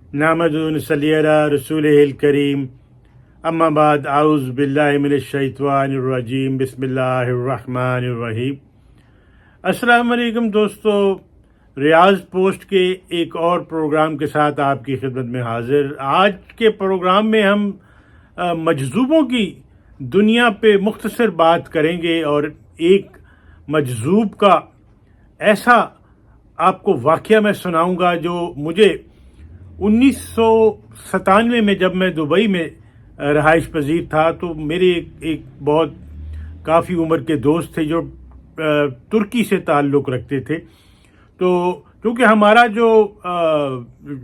नहमदुहु व नसल्ली अला रसूलिहिल करीम अम्मा बाद आउज़ु बिल्लाहि मिनश शैतानिर रजीम बिस्मिल्लाहिर रहमानिर रहीम। अस्सलाम वालेकुम दोस्तों, रियाज पोस्ट के एक और प्रोग्राम के साथ आपकी खिदमत में हाजिर। आज के प्रोग्राम में हम मजज़ूबों की दुनिया पे मुख्तसर बात करेंगे और एक मजज़ूब का ऐसा आपको वाक़या मैं सुनाऊंगा जो मुझे 1997 में जब मैं दुबई में रहाइश पजीर था तो मेरे एक बहुत काफ़ी उम्र के दोस्त थे जो तुर्की से ताल्लुक़ रखते थे। तो क्योंकि हमारा जो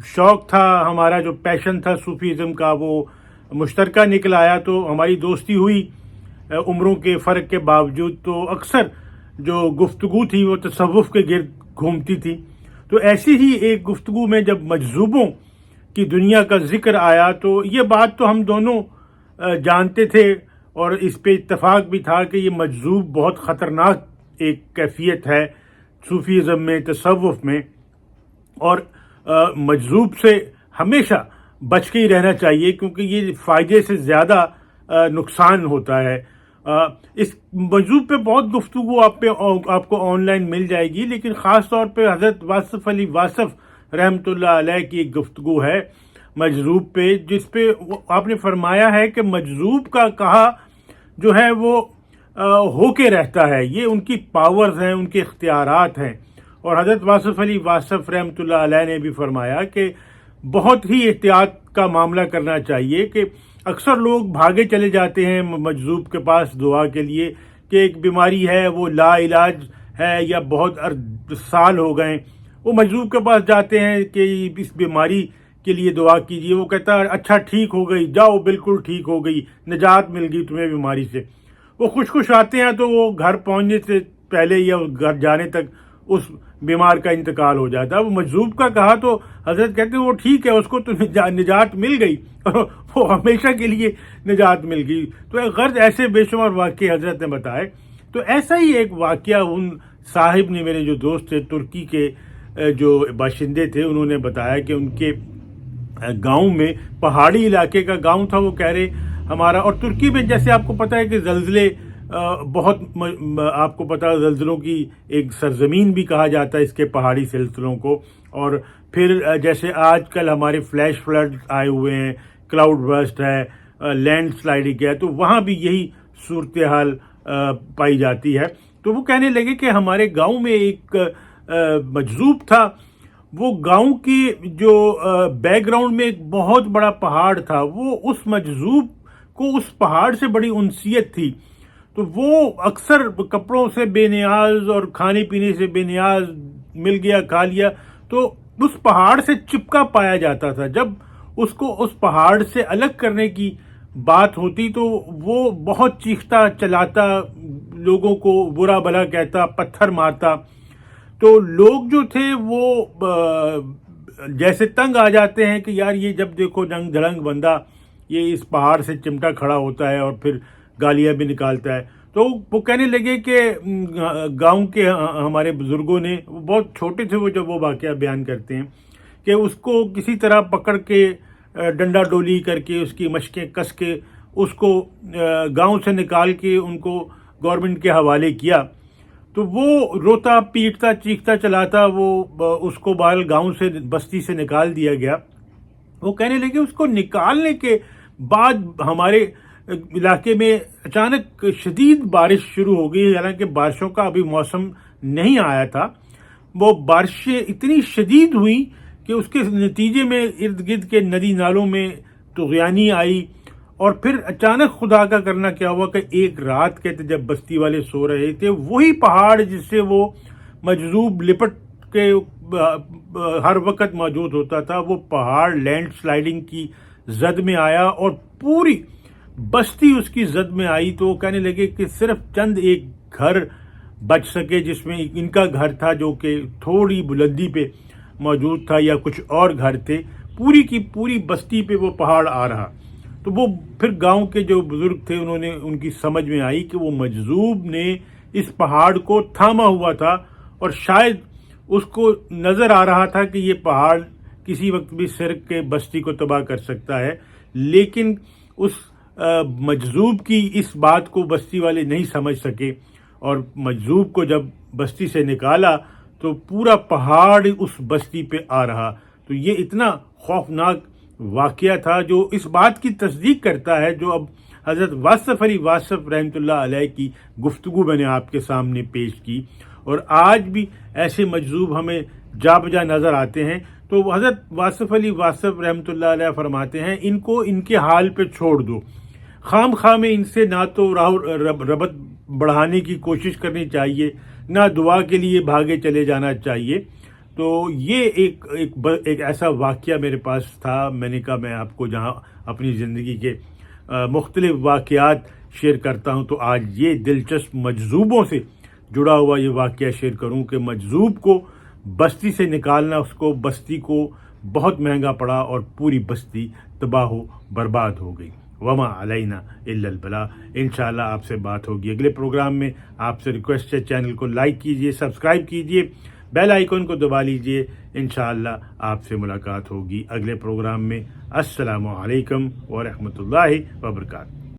शौक़ था, हमारा जो पैशन था सूफ़ीज़म का, वो मुश्तरका निकल आया। तो हमारी दोस्ती हुई उम्रों के फ़र्क के बावजूद। तो अक्सर जो गुफ्तगू थी वो तसव्वुफ़ के गिर्द घूमती थी। तो ऐसी ही एक गुफ्तगू में जब मजज़ूबों की दुनिया का जिक्र आया तो ये बात तो हम दोनों जानते थे और इस पे इत्तफाक भी था कि ये मजज़ूब बहुत ख़तरनाक एक कैफियत है सूफ़ीज़म में, तसव्वुफ़ में, और मजज़ूब से हमेशा बच के ही रहना चाहिए क्योंकि ये फ़ायदे से ज़्यादा नुकसान होता है। इस मजज़ूब पे बहुत गुफ्तगू आपको ऑनलाइन मिल जाएगी, लेकिन ख़ास तौर पे हज़रत वासिफ़ अली वासिफ़ रहमतुल्लाह अलैह की एक गुफ्तगू है मजज़ूब पे, जिस पे आपने फरमाया है कि मजज़ूब का कहा जो है वो होके रहता है, ये उनकी पावर्स हैं, उनके इख्तियारात हैं। और हज़रत वासिफ़ अली वासिफ़ रहमतुल्लाह अलैह ने भी फरमाया कि बहुत ही एहतियात का मामला करना चाहिए कि अक्सर लोग भागे चले जाते हैं मजज़ूब के पास दुआ के लिए कि एक बीमारी है वो ला इलाज है या बहुत साल हो गए, वो मजज़ूब के पास जाते हैं कि इस बीमारी के लिए दुआ कीजिए। वो कहता है अच्छा ठीक हो गई, जाओ बिल्कुल ठीक हो गई, निजात मिल गई तुम्हें बीमारी से। वो खुश आते हैं तो वो घर पहुंचने से पहले या घर जाने तक उस बीमार का इंतकाल हो जाता है। वो मजज़ूब का कहा तो हज़रत कहते हैं वो ठीक है, उसको तो निजात मिल गई और वो हमेशा के लिए निजात मिल गई। तो गर्ज ऐसे बेशुमार वाक़े हज़रत ने बताए। तो ऐसा ही एक वाक़या उन साहिब ने, मेरे जो दोस्त थे तुर्की के जो बाशिंदे थे, उन्होंने बताया कि उनके गांव में, पहाड़ी इलाके का गांव था, वो कह रहे हमारा, और तुर्की में जैसे आपको पता है कि ज़लज़ले बहुत, आपको पता है ज़लज़लों की एक सरजमीन भी कहा जाता है इसके पहाड़ी सिलसिलों को। और फिर जैसे आजकल हमारे फ्लैश फ्लड आए हुए हैं, क्लाउड बर्स्ट है, लैंड स्लाइडिंग है, तो वहाँ भी यही सूरत हाल पाई जाती है। तो वो कहने लगे कि हमारे गांव में एक मजज़ूब था। वो गांव की जो बैकग्राउंड में एक बहुत बड़ा पहाड़ था, वो उस मजज़ूब को उस पहाड़ से बड़ी उनसियत थी। तो वो अक्सर कपड़ों से बेनियाज और खाने पीने से बेनियाज, मिल गया खा लिया, तो उस पहाड़ से चिपका पाया जाता था। जब उसको उस पहाड़ से अलग करने की बात होती तो वो बहुत चीखता चलाता, लोगों को बुरा भला कहता, पत्थर मारता। तो लोग जो थे वो जैसे तंग आ जाते हैं कि यार ये जब देखो जंग धड़ंग बंदा ये इस पहाड़ से चिमटा खड़ा होता है और फिर गालियां भी निकालता है। तो वो कहने लगे कि गांव के हमारे बुजुर्गों ने, वो बहुत छोटे थे वो जब वो वाक़या बयान करते हैं, कि उसको किसी तरह पकड़ के डंडा डोली करके उसकी मशकें कस के उसको गांव से निकाल के उनको गवर्नमेंट के हवाले किया। तो वो रोता पीटता चीखता चलाता वो उसको बाल गांव से, बस्ती से निकाल दिया गया। वो कहने लगे उसको निकालने के बाद हमारे इलाके में अचानक शदीद बारिश शुरू हो गई। हालांकि बारिशों का अभी मौसम नहीं आया था। वो बारिशें इतनी शदीद हुई कि उसके नतीजे में इर्द गिर्द के नदी नालों में तुग़यानी आई। और फिर अचानक खुदा का करना क्या हुआ कि एक रात कहते जब बस्ती वाले सो रहे थे, वही पहाड़ जिससे वो मजज़ूब लिपट के हर वक्त मौजूद होता था, वो पहाड़ लैंड स्लाइडिंग की जद में आया और पूरी बस्ती उसकी जद में आई। तो वो कहने लगे कि सिर्फ चंद एक घर बच सके जिसमें इनका घर था जो कि थोड़ी बुलंदी पे मौजूद था, या कुछ और घर थे। पूरी की पूरी बस्ती पे वो पहाड़ आ रहा। तो वो फिर गांव के जो बुजुर्ग थे उन्होंने, उनकी समझ में आई कि वो मजज़ूब ने इस पहाड़ को थामा हुआ था और शायद उसको नज़र आ रहा था कि ये पहाड़ کسی وقت بھی سرک کے بستی کو تباہ کر سکتا ہے، لیکن اس مجذوب کی اس بات کو بستی والے نہیں سمجھ سکے، اور مجذوب کو جب بستی سے نکالا تو پورا پہاڑ اس بستی پہ آ رہا۔ تو یہ اتنا خوفناک واقعہ تھا جو اس بات کی تصدیق کرتا ہے جو اب حضرت واصف علی واصف رحمۃ اللہ علیہ کی گفتگو میں نے آپ کے سامنے پیش کی۔ اور آج بھی ایسے مجذوب ہمیں جا بجا نظر آتے ہیں، تو حضرت واصف علی واصف رحمۃ اللہ علیہ فرماتے ہیں ان کو ان کے حال پہ چھوڑ دو، خام خواہ میں ان سے نہ تو ربط بڑھانے کی کوشش کرنی چاہیے، نہ دعا کے لیے بھاگے چلے جانا چاہیے۔ تو یہ ایک ایسا واقعہ میرے پاس تھا، میں نے کہا میں آپ کو جہاں اپنی زندگی کے مختلف واقعات شیئر کرتا ہوں، تو آج یہ دلچسپ مجذوبوں سے جڑا ہوا یہ واقعہ شیئر کروں کہ مجذوب کو بستی سے نکالنا اس کو بستی کو بہت مہنگا پڑا اور پوری بستی تباہ و برباد ہو گئی۔ وما علینا الا البلاغ۔ انشاءاللہ آپ سے بات ہوگی اگلے پروگرام میں۔ آپ سے ریکویسٹ ہے چینل کو لائک کیجئے، سبسکرائب کیجئے، بیل آئیکن کو دبا لیجئے۔ انشاءاللہ آپ سے ملاقات ہوگی اگلے پروگرام میں۔ السلام علیکم ورحمۃ اللہ وبرکاتہ۔